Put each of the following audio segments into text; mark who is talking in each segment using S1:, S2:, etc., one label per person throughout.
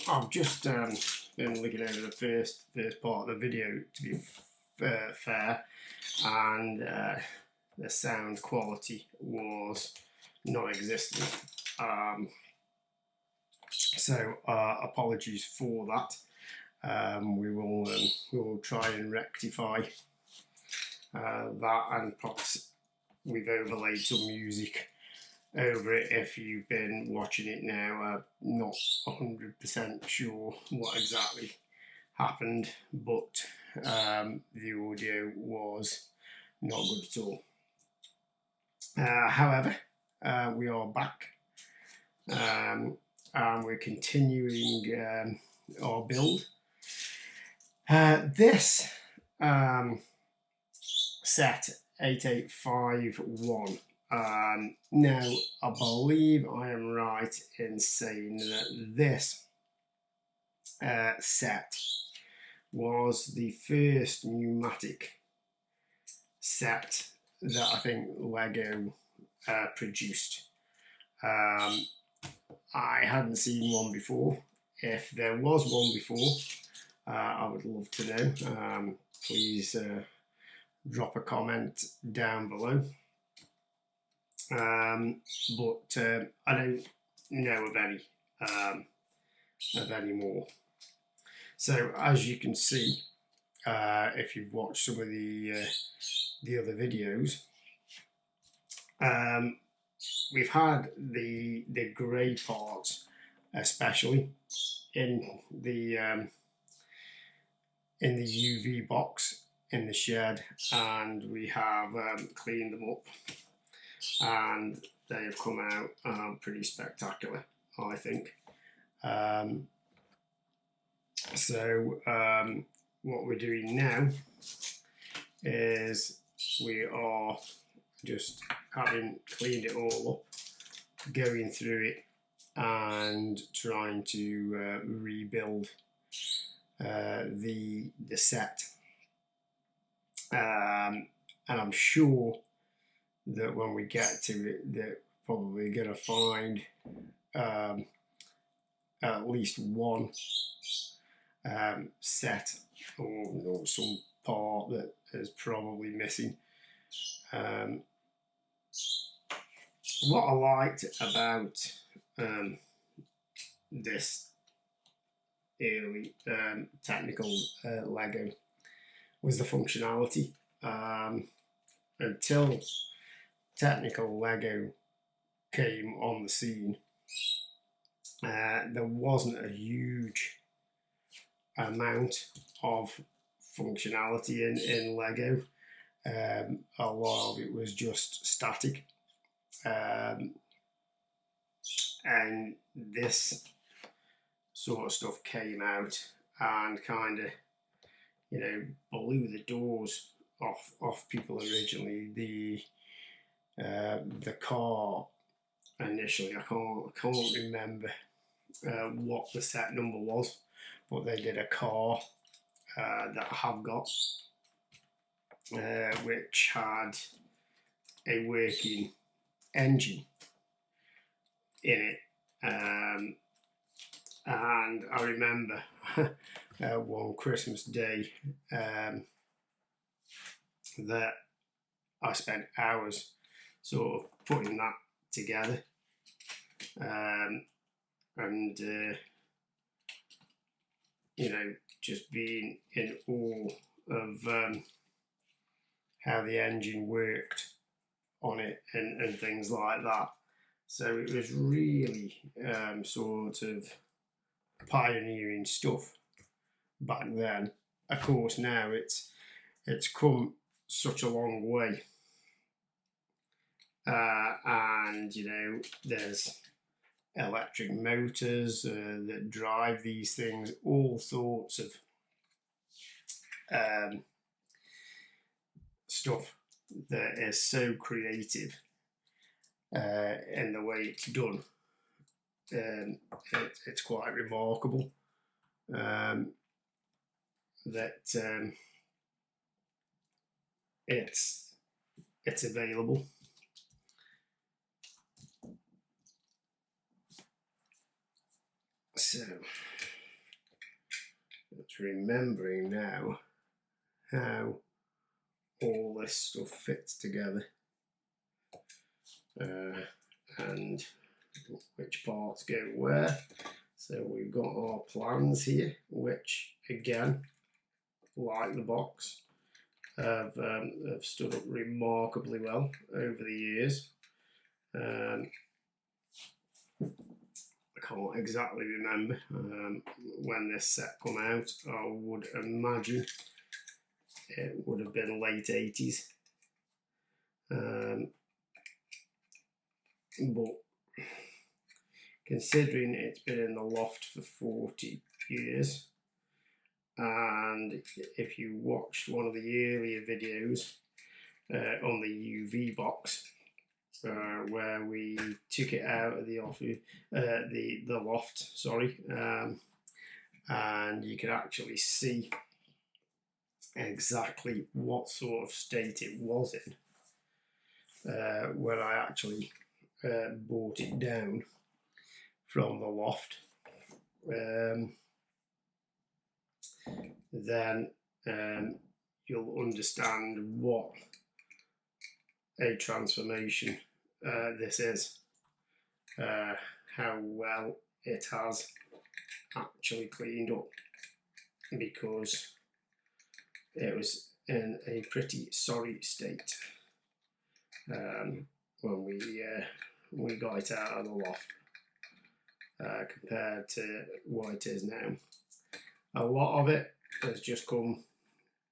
S1: I've just been looking over the first part of the video, to be fair, and the sound quality was non-existent. So apologies for that. We will try and rectify that, and perhaps we've overlaid some music over it if you've been watching it now. Not 100% sure what exactly happened, but the audio was not good at all. However, we are back, and we're continuing our build. This set 8851. Now, I believe I am right in saying that this set was the first pneumatic set that I think Lego produced. I hadn't seen one before. If there was one before, I would love to know. Please drop a comment down below. But I don't know of any more. So as you can see, if you've watched some of the other videos, we've had the grey parts, especially in the UV box in the shed, and we have cleaned them up, and they have come out pretty spectacular, I think. So what we're doing now is we are just having cleaned it all up, going through it and trying to rebuild the set. And I'm sure that when we get to it, that we're probably going to find at least one set or some part that is probably missing. What I liked about this early technical Lego was the functionality. Until technical Lego came on the scene, there wasn't a huge amount of functionality in Lego. A lot of it was just static, and this sort of stuff came out and kind of, you know, blew the doors off people originally. The car initially, I can't remember what the set number was, but they did a car that I have got, which had a working engine in it, and I remember one Christmas day that I spent hours sort of putting that together, and you know, just being in awe of how the engine worked on it and things like that. So it was really sort of pioneering stuff back then. Of course, now it's come such a long way, and you know, there's electric motors that drive these things, all sorts of stuff that is so creative in the way it's done. It's quite remarkable that it's available. So It's remembering now how all this stuff fits together and which parts go where. So we've got our plans here, which again, like the box, have stood up remarkably well over the years. I can't exactly remember when this set come out. I would imagine it would have been late 80s. But considering it's been in the loft for 40 years, and if you watched one of the earlier videos on the UV box, where we took it out of the loft, sorry, and you could actually see exactly what sort of state it was in when I actually brought it down from the loft. Then you'll understand what a transformation this is, how well it has actually cleaned up, because it was in a pretty sorry state when we got it out of the loft compared to what it is now. A lot of it has just come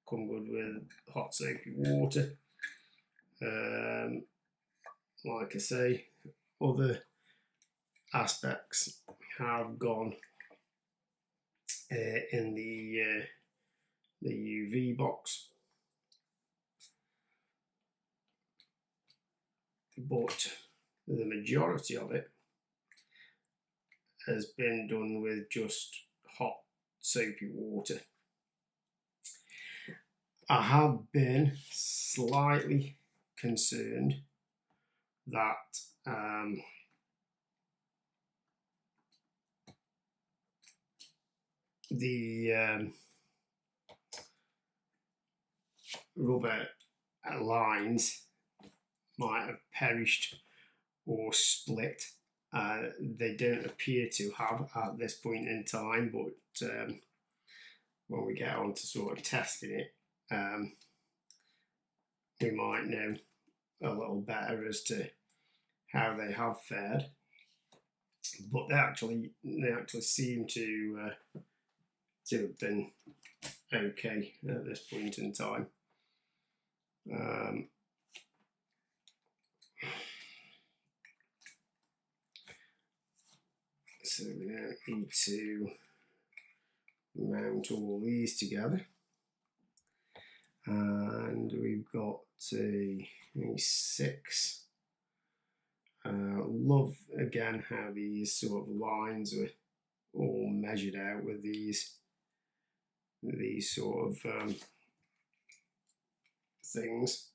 S1: good with hot soapy water. Like I say, other aspects have gone in the UV box, but the majority of it has been done with just hot soapy water. I have been slightly concerned that the rubber lines might have perished or split. They don't appear to have at this point in time, but when we get on to sort of testing it, we might know a little better as to how they have fared. But they actually seem to have been okay at this point in time. So we now need to mount all these together, and we've got a 6. Love again how these sort of lines are all measured out with these sort of things.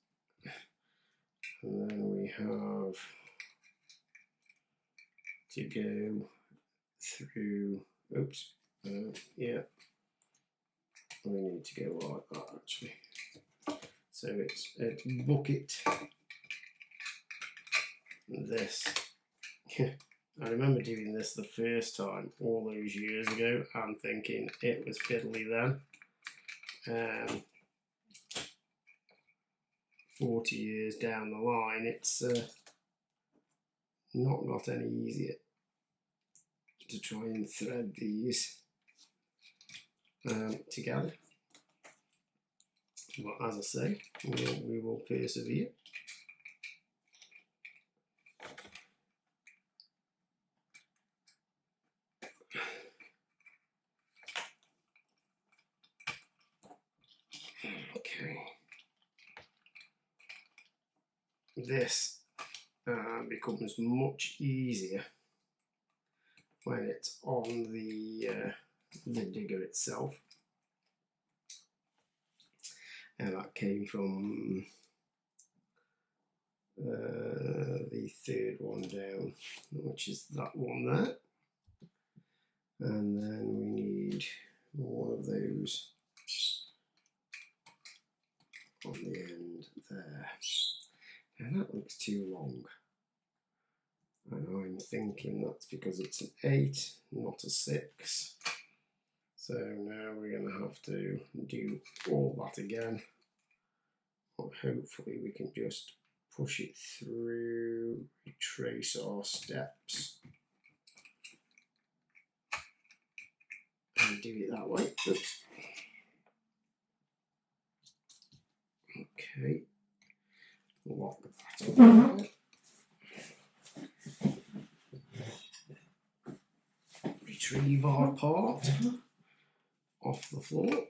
S1: And then we have to go through, oops, yeah, we need to go like that actually. So it's bucket this. I remember doing this the first time all those years ago and thinking it was fiddly then. 40 years down the line, it's not got any easier to try and thread these together. But as I say, we will persevere. Okay. This becomes much easier when it's on the digger itself, and that came from the third one down, which is that one there. And then we need one of those on the end there. And that looks too long. And I'm thinking that's because it's an 8, not a 6. So now we're going to have to do all that again. But hopefully we can just push it through, retrace our steps, and do it that way. Oops. Okay, lock that up there. Retrieve our part off the floor.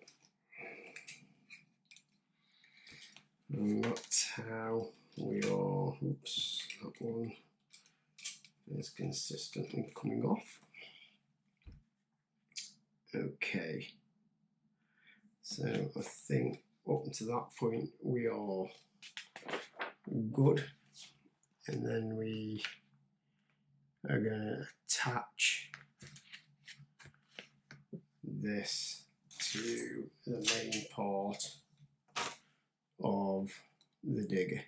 S1: And that's how we are, oops, that one is consistently coming off. Okay, so I think up to that point we are good, and then we are going to attach this to the main part of the digger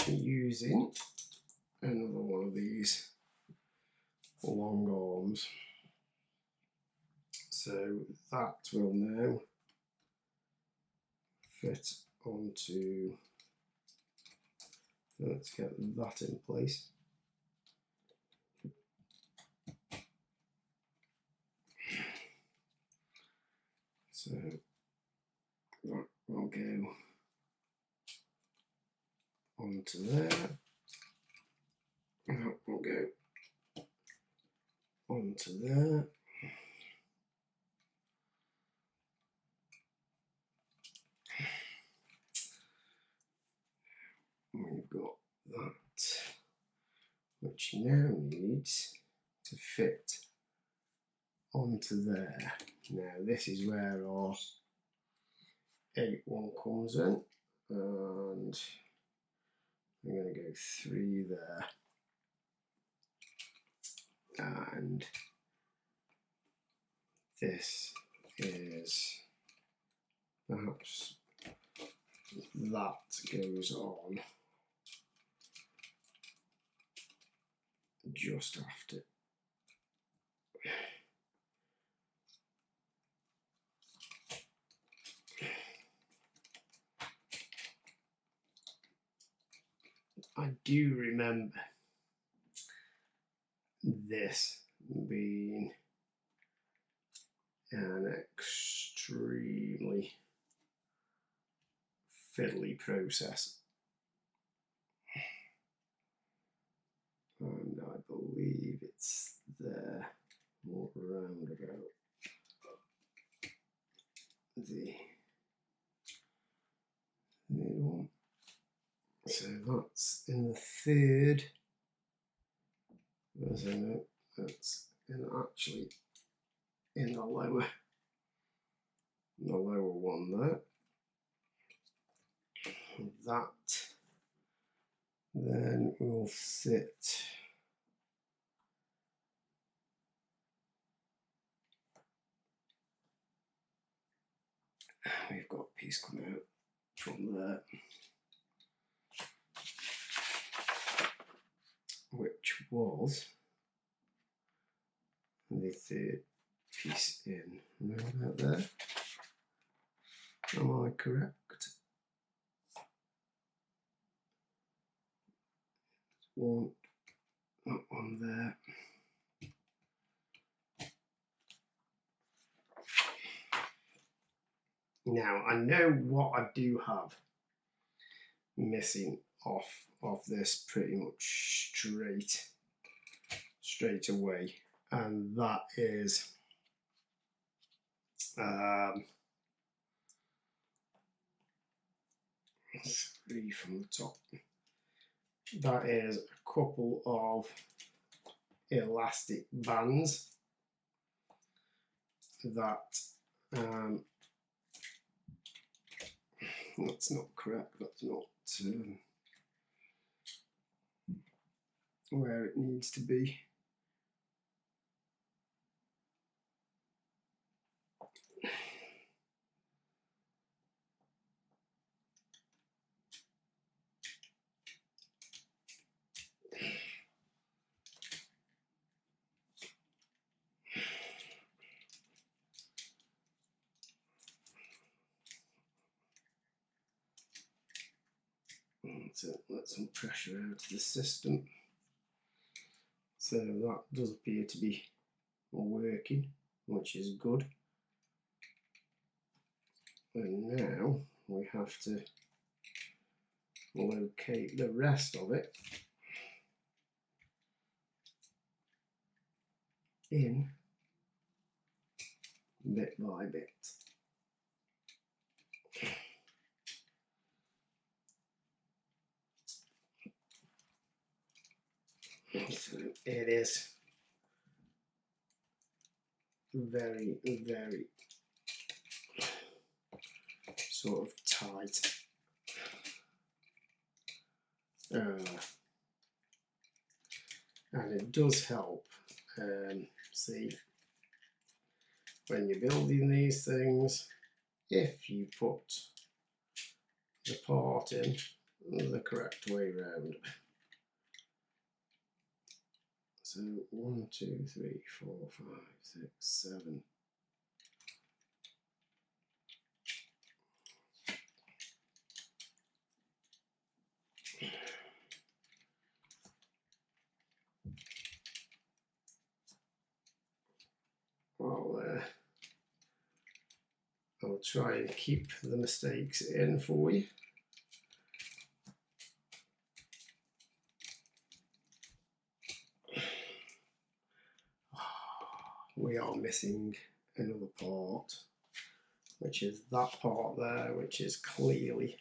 S1: using another one of these long arms. So that will now fit onto, let's get that in place. So that will go onto there, that will go onto there. We've got that, which now needs to fit onto there. Now this is where our 8 one comes in, and I'm going to go 3 there, and this is perhaps that goes on just after. I do remember this being an extremely fiddly process, and I believe it's there, more round about the middle one. So that's in the 3rd. So no, that's actually in the lower one there. That then will sit we've got a piece coming out from there, which was the 3rd piece in. Right about there. Am I correct? One, that one there. Now I know what I do have missing off this pretty much straight away, and that is 3 from the top. That is a couple of elastic bands that that's not correct, that's not where it needs to be. So let some pressure out of the system. So that does appear to be working, which is good. And now we have to locate the rest of it in bit by bit. So it is very, very sort of tight. And it does help, see, when you're building these things, if you put the part in the correct way round. So 1, 2, 3, 4, 5, 6, 7. I'll try and keep the mistakes in for you. We are missing another part, which is that part there, which is clearly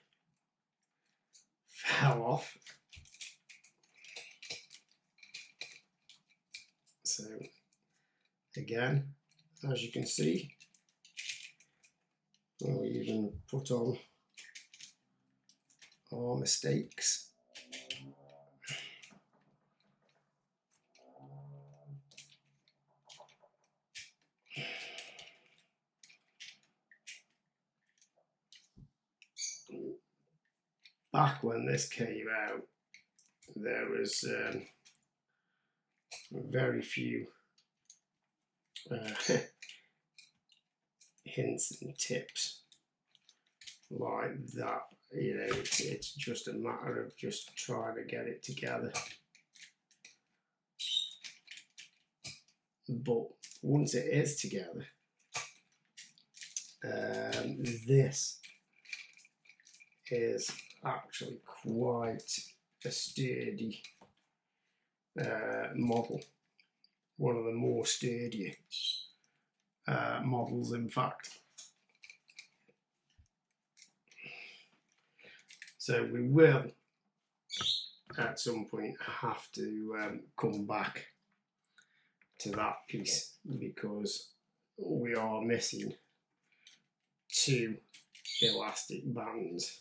S1: fell off. So again, as you can see, we'll even put on our mistakes. Back when this came out, there was very few hints and tips like that. You know, it's just a matter of just trying to get it together. But once it is together, this is actually quite a sturdy model. One of the more sturdier models, in fact. So we will at some point have to come back to that piece, because we are missing 2 elastic bands,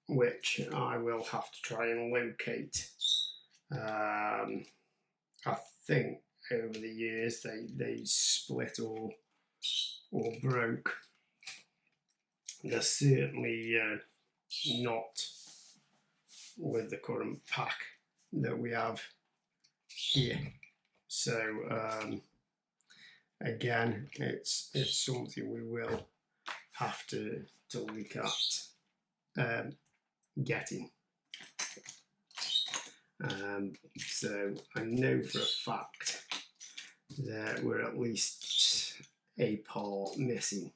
S1: which I will have to try and locate. I think over the years they split or broke. They're certainly not with the current pack that we have here. So again, it's something we will have to look at getting. So I know for a fact that we're at least a part missing.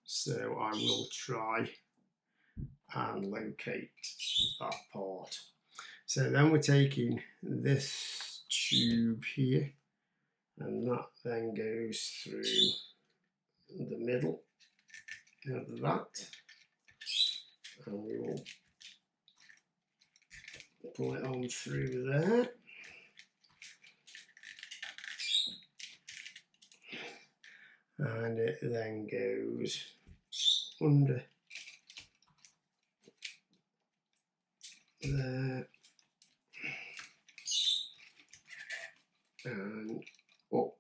S1: So I will try and locate that part. So then we're taking this tube here, and that then goes through the middle of that, and we will pull it on through there. And it then goes under there and up.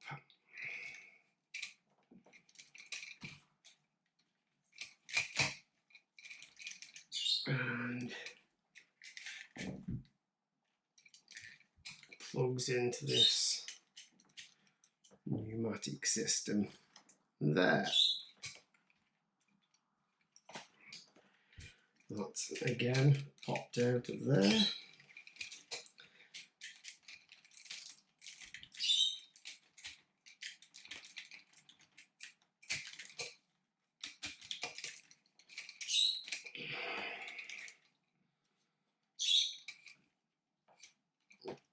S1: And plugs into this pneumatic system there. That's again popped out of there.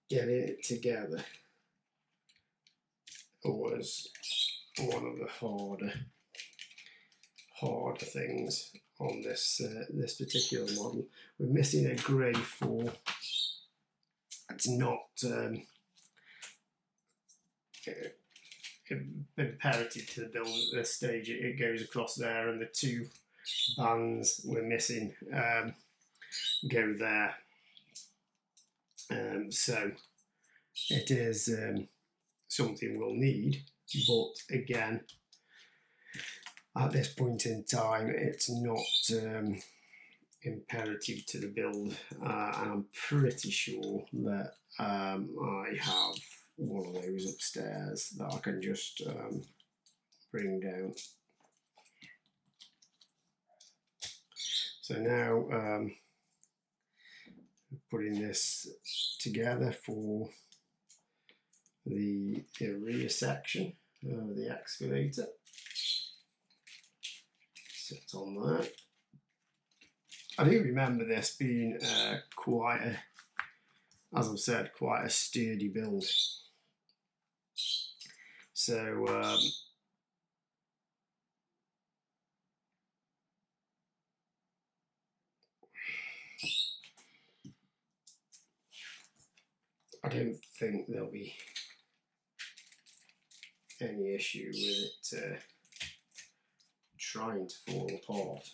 S1: Getting it together was one of the harder things on this this particular model. We're missing a grey 4. It's not imperative to the build at this stage. It goes across there, and the 2 bands we're missing go there. So it is something we'll need, but again, at this point in time, it's not imperative to the build, and I'm pretty sure that I have one of those upstairs that I can just bring down. So now putting this together for the rear section of the excavator. Sit on there. I do remember this being quite a, as I've said, quite a sturdy build. So I don't think there'll be any issue with it trying to fall apart.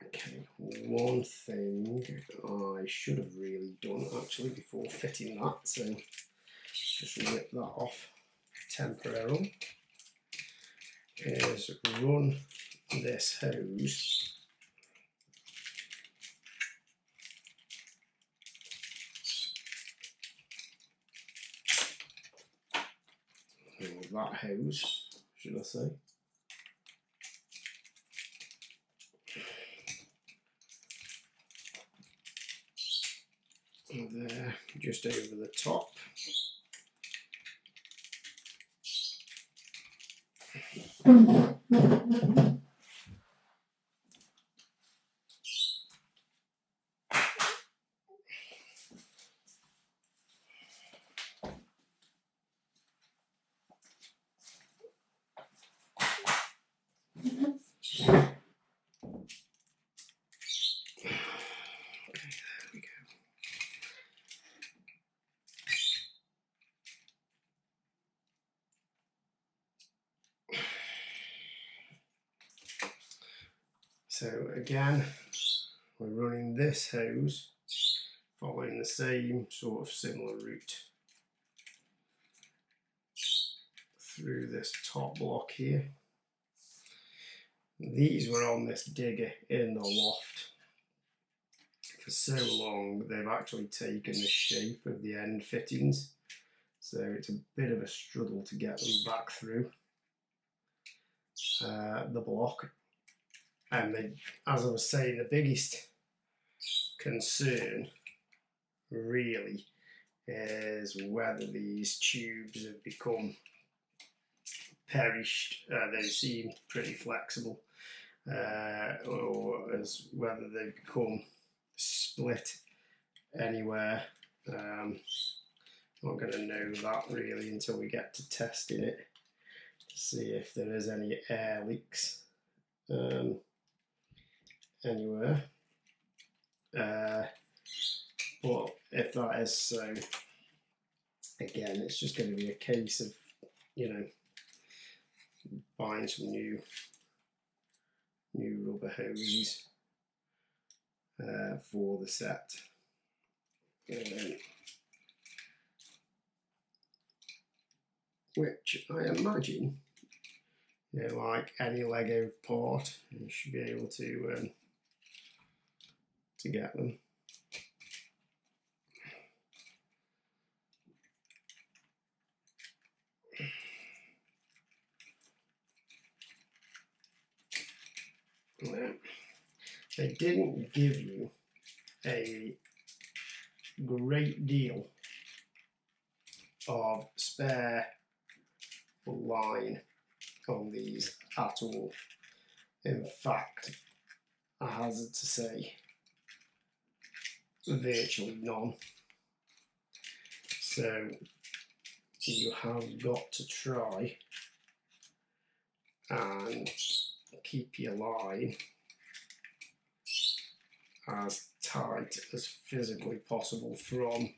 S1: Okay, one thing I should have really done actually before fitting that, so just rip that off temporarily, is run this hose or that hose, should I say, there, just over the top. So again, we're running this hose following the same sort of similar route through this top block here. These were on this digger in the loft for so long they've actually taken the shape of the end fittings, so it's a bit of a struggle to get them back through the block. And they, as I was saying, the biggest concern really is whether these tubes have become perished. They seem pretty flexible, or as whether they've become split anywhere. Not going to know that really until we get to testing it to see if there is any air leaks anywhere. But if that is so, again, it's just going to be a case of, you know, buying some new rubber hoses for the set. Which I imagine, you know, like any Lego part, you should be able to get them. Now, they didn't give you a great deal of spare line on these at all. In fact, I hazard to say virtually none. So you have got to try and keep your line as tight as physically possible from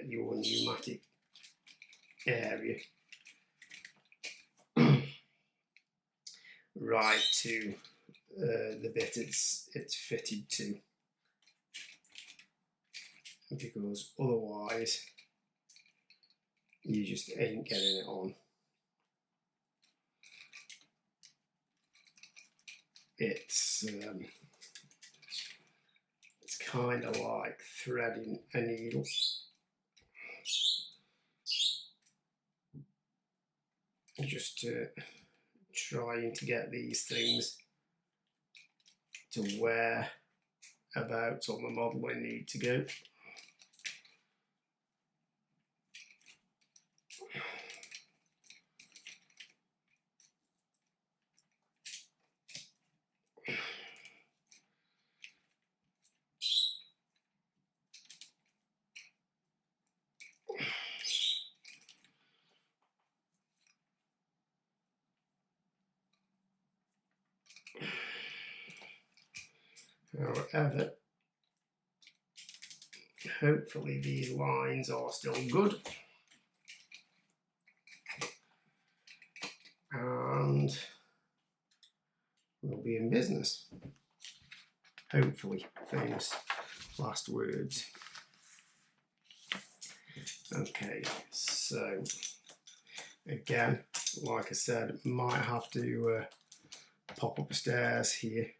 S1: your pneumatic area right to the bit it's fitted to, because otherwise you just ain't getting it on. It's kind of like threading a needle. Just trying to get these things to where about on the model I need to go. However, hopefully these lines are still good, and we'll be in business. Hopefully, famous last words. Okay, so again, like I said, might have to pop upstairs here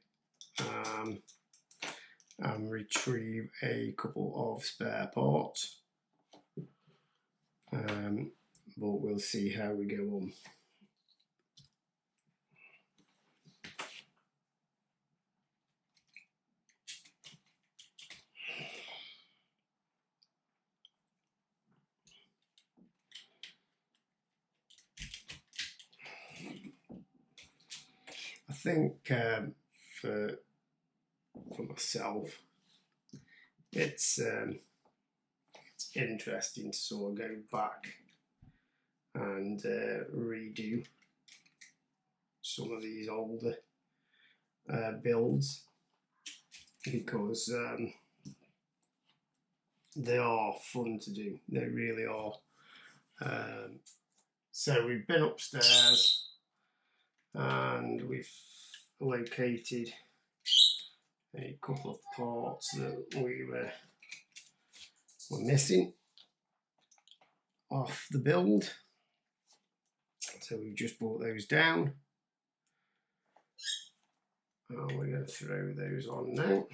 S1: and retrieve a couple of spare parts, but we'll see how we go on. I think for myself, it's interesting to sort of go back and redo some of these older builds, because they are fun to do. They really are. So we've been upstairs and we've located a couple of parts that we were missing off the build. So we've just brought those down. And we're going to throw those on now.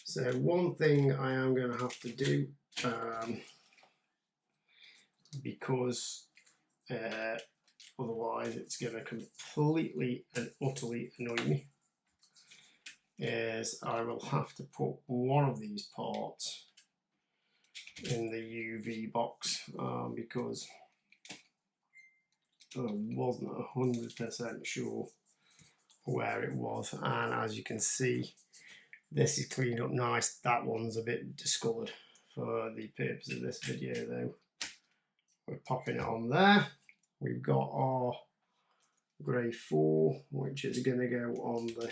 S1: So one thing I am going to have to do, because otherwise it's going to completely and utterly annoy me, is I will have to put one of these parts in the UV box, because I wasn't 100% sure where it was, and as you can see, this is cleaned up nice. That one's a bit discoloured. For the purpose of this video though, we're popping it on there. We've got our grey 4, which is going to go on the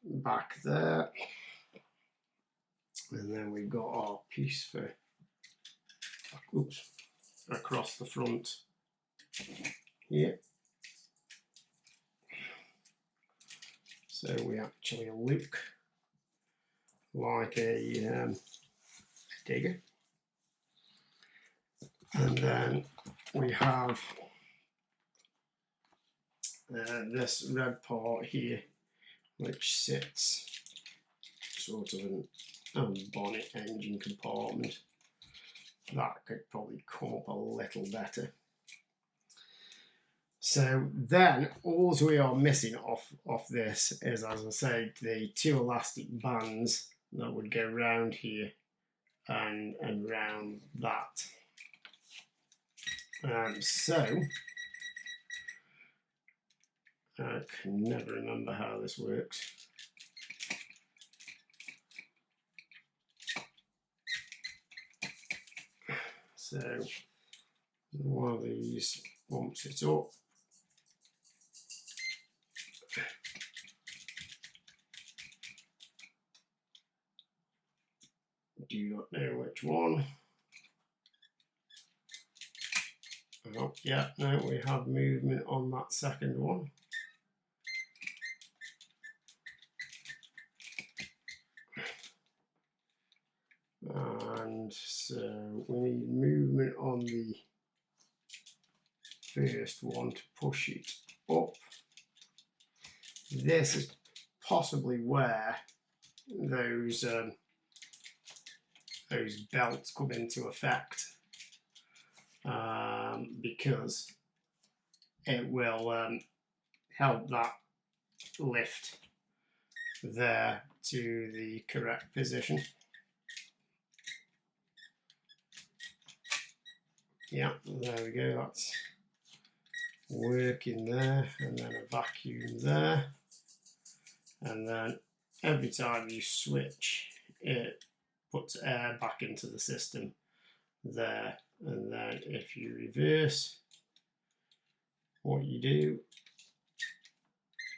S1: back there, and then we've got our piece for across the front here. So we actually look like a digger, and then we have this red part here, which sits sort of in a bonnet engine compartment. That could probably come up a little better. So then all we are missing off this is, as I say, the 2 elastic bands that would go round here and round that. So I can never remember how this works. So one of these bumps it up. Do not know which one. Oh, yeah, no, we have movement on that second one. And so we need movement on the first one to push it up. This is possibly where those belts come into effect, because it will help that lift there to the correct position. Yeah, there we go, that's working there, and then a vacuum there, and then every time you switch it puts air back into the system there, and then if you reverse what you do,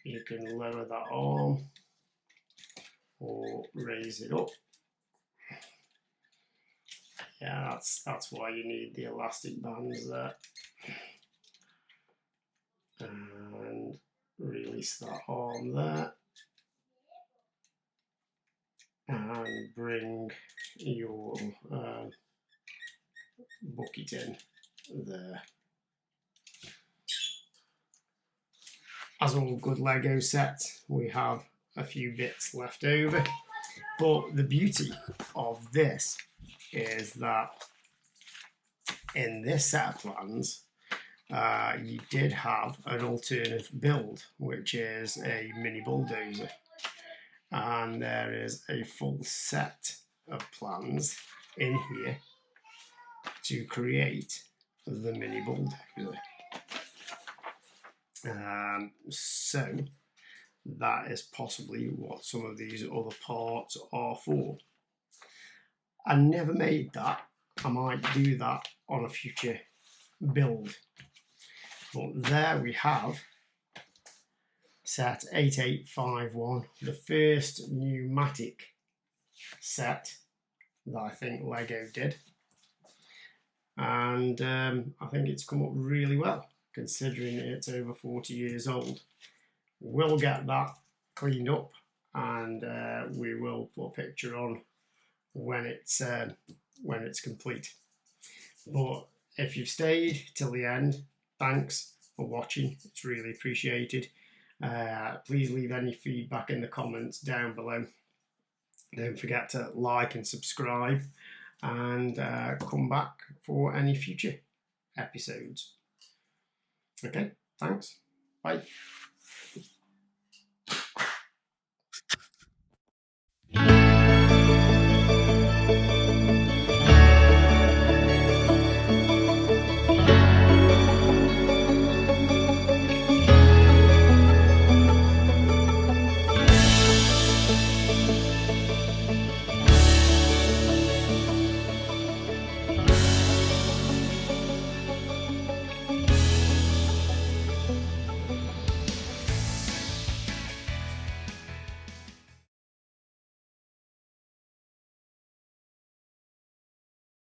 S1: you can lower that arm or raise it up. Yeah, that's why you need the elastic bands there. And release that arm there. And bring your bucket in there. As all good Lego sets, we have a few bits left over. But the beauty of this is that in this set of plans, you did have an alternative build, which is a mini bulldozer. And there is a full set of plans in here to create the mini bulldozer. So that is possibly what some of these other parts are for. I never made that. I might do that on a future build. But there we have set 8851, the first pneumatic set that I think Lego did. And I think it's come up really well, considering it's over 40 years old. We'll get that cleaned up, and we will put a picture on when it's complete. But if you've stayed till the end, thanks for watching. It's really appreciated. Please leave any feedback in the comments down below. Don't forget to like and subscribe, and come back for any future episodes. Okay, thanks. Bye.